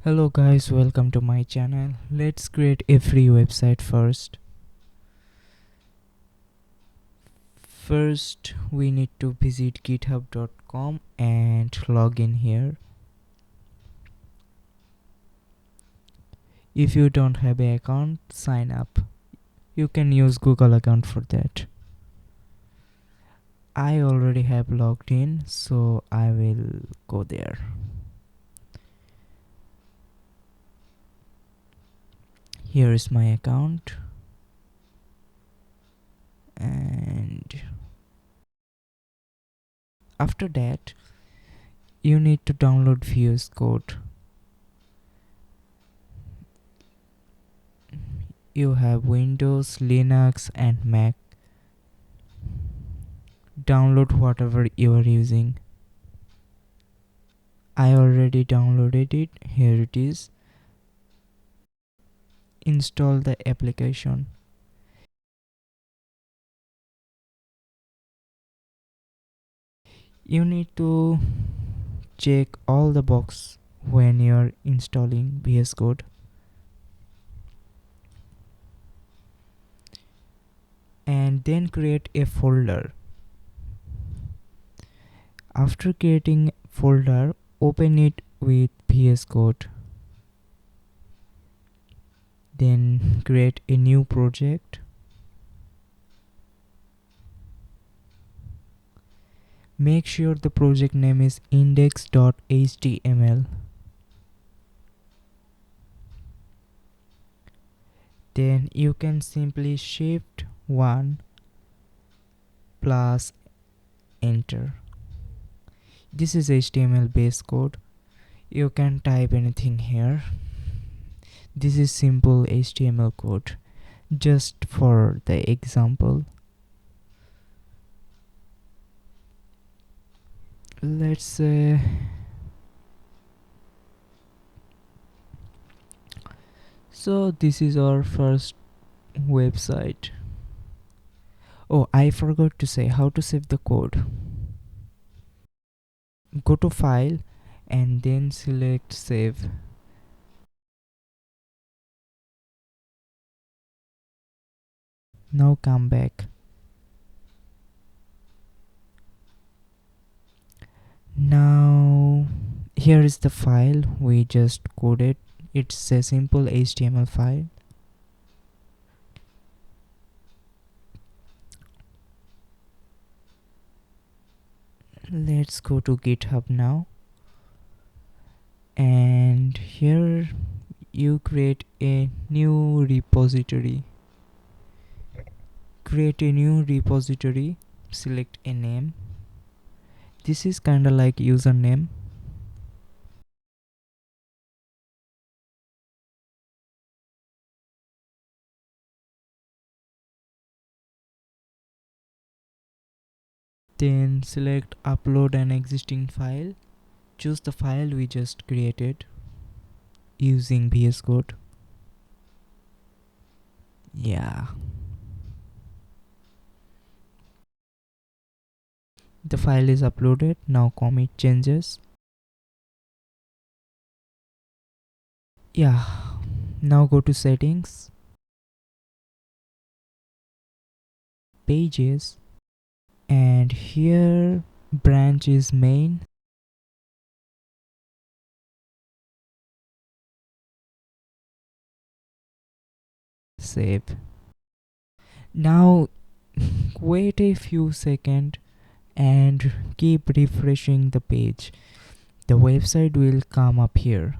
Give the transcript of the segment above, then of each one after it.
Hello guys, welcome to my channel. Let's create a free website first. First, we need to visit github.com and log in here. If you don't have an account, sign up. You can use Google account for that. I already have logged in, so I will go there. Here is my account. And after that, you need to download VS Code. You have Windows, Linux and Mac. Download whatever you are using. I already downloaded it. Here it is. Install the application. You need to check all the box when you're installing VS Code. And then create a folder. After creating folder, open it with VS Code. Then create a new project. Make sure the project name is index.html. Then you can simply shift 1 plus enter. This is HTML based code. You can type anything here. This is simple HTML code, just for the example. Let's say so this is our first website. Oh, I forgot to say how to save the code. Go to file and then select save. Now come back. Now here is the file we just coded. It's a simple HTML file. Let's go to GitHub now, and here you create a new repository. Select a name. This is kinda like username. Then select upload an existing file. Choose the file we just created using VS Code. Yeah. The file is uploaded. Now commit changes. Yeah. Now go to settings, pages, and here branch is main. Save. Now wait a few seconds and keep refreshing the page. The website will come up here.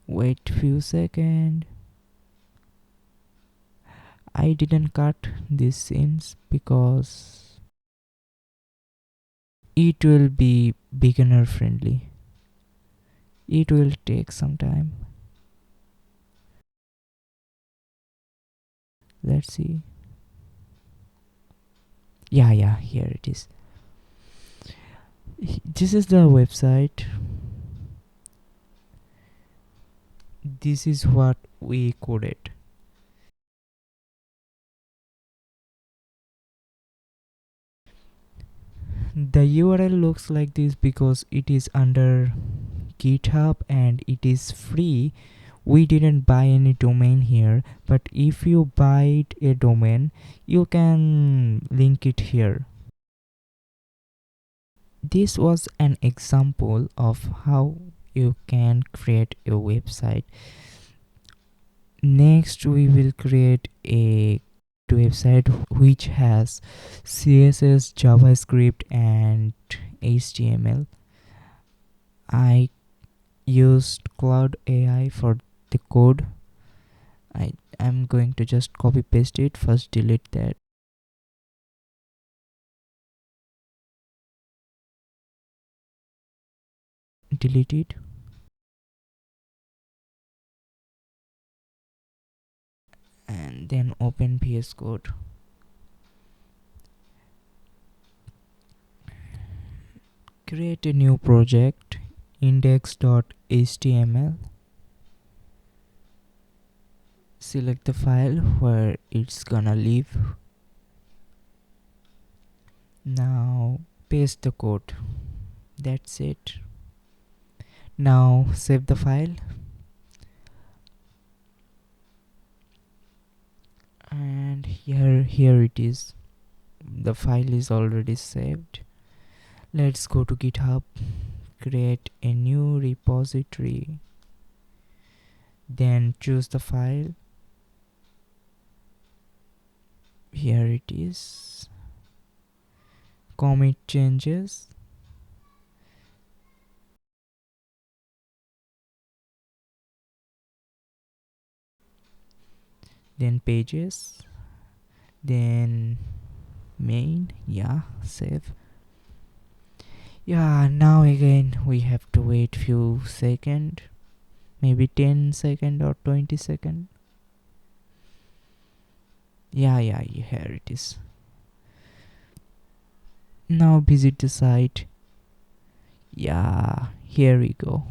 Wait few seconds. I didn't cut these scenes because it will be beginner friendly. It will take some time. Let's see. Yeah, here it is. This is the website. This is what we coded. The URL looks like this because it is under GitHub and it is free. We didn't buy any domain here, but if you buy a domain, you can link it here. This was an example of how you can create a website. Next, we will create a website which has CSS, JavaScript, and HTML. I used Cloud AI for the code. I'm going to just copy paste it. First, delete that. Delete it. And then open VS Code. Create a new project, index.html. Select the file where it's gonna live. Now paste the code. That's it. Now save the file. And here it is. The file is already saved. Let's go to GitHub. Create a new repository. Then choose the file. Here it is. Commit changes. Then pages. Then main. Yeah, save. Yeah, now again we have to wait few seconds, maybe 10 second or 20 second. Yeah, here it is. Now visit the site. Yeah, here we go.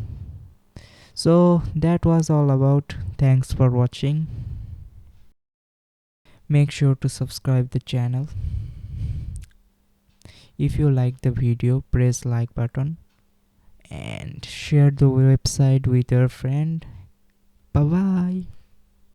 So that was all about. Thanks for watching. Make sure to subscribe the channel. If you like the video, press like button and share the website with your friend. Bye bye.